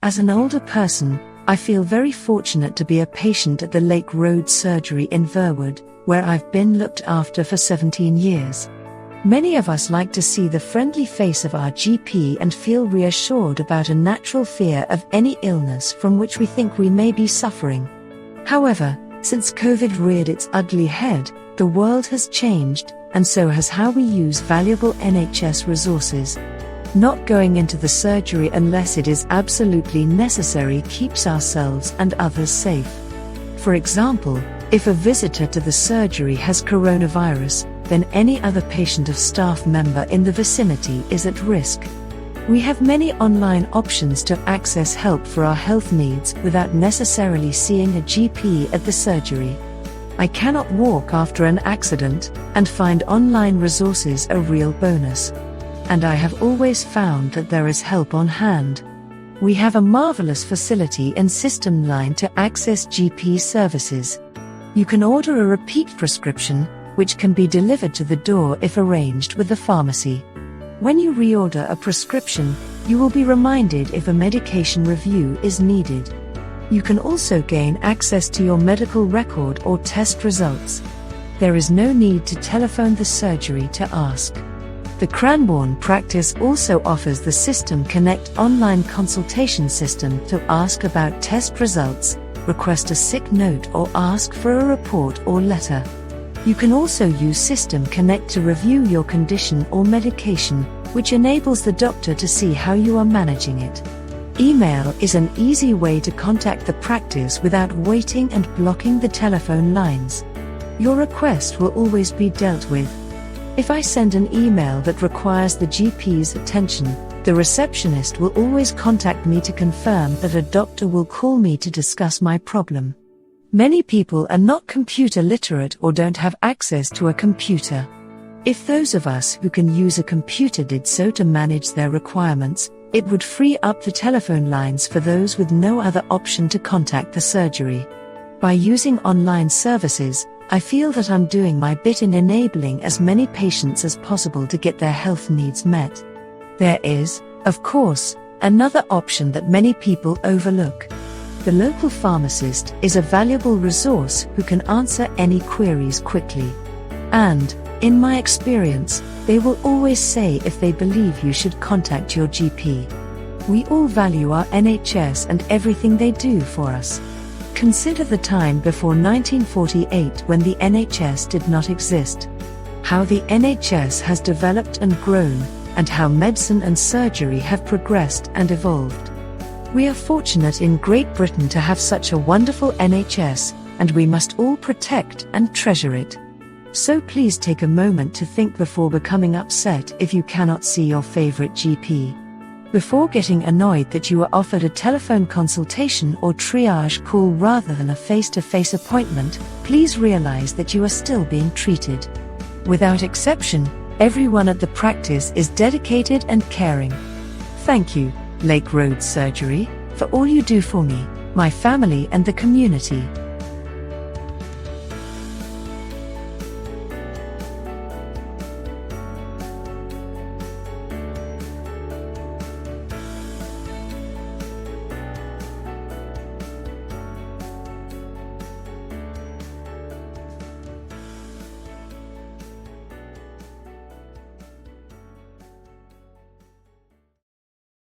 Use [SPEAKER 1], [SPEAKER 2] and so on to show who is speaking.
[SPEAKER 1] As an older person, I feel very fortunate to be a patient at the Lake Road Surgery in Verwood, where I've been looked after for 17 years. Many of us like to see the friendly face of our GP and feel reassured about a natural fear of any illness from which we think we may be suffering. However, since COVID reared its ugly head, the world has changed, and so has how we use valuable NHS resources. Not going into the surgery unless it is absolutely necessary keeps ourselves and others safe. For example, if a visitor to the surgery has coronavirus, then any other patient or staff member in the vicinity is at risk. We have many online options to access help for our health needs without necessarily seeing a GP at the surgery. I cannot walk after an accident, and find online resources a real bonus. And I have always found that there is help on hand. We have a marvelous facility and system line to access GP services. You can order a repeat prescription, which can be delivered to the door if arranged with the pharmacy. When you reorder a prescription, you will be reminded if a medication review is needed. You can also gain access to your medical record or test results. There is no need to telephone the surgery to ask. The Cranborne Practice also offers the System Connect online consultation system to ask about test results, request a sick note or ask for a report or letter. You can also use System Connect to review your condition or medication, which enables the doctor to see how you are managing it. Email is an easy way to contact the practice without waiting and blocking the telephone lines. Your request will always be dealt with. If I send an email that requires the GP's attention, the receptionist will always contact me to confirm that a doctor will call me to discuss my problem. Many people are not computer literate or don't have access to a computer. If those of us who can use a computer did so to manage their requirements, it would free up the telephone lines for those with no other option to contact the surgery. By using online services, I feel that I'm doing my bit in enabling as many patients as possible to get their health needs met. There is, of course, another option that many people overlook. The local pharmacist is a valuable resource who can answer any queries quickly. And, in my experience, they will always say if they believe you should contact your GP. We all value our NHS and everything they do for us. Consider the time before 1948 when the NHS did not exist. How the NHS has developed and grown, and how medicine and surgery have progressed and evolved. We are fortunate in Great Britain to have such a wonderful NHS, and we must all protect and treasure it. So please take a moment to think before becoming upset if you cannot see your favorite GP. Before getting annoyed that you were offered a telephone consultation or triage call rather than a face-to-face appointment, please realize that you are still being treated. Without exception, everyone at the practice is dedicated and caring. Thank you, Lake Road Surgery, for all you do for me, my family and the community.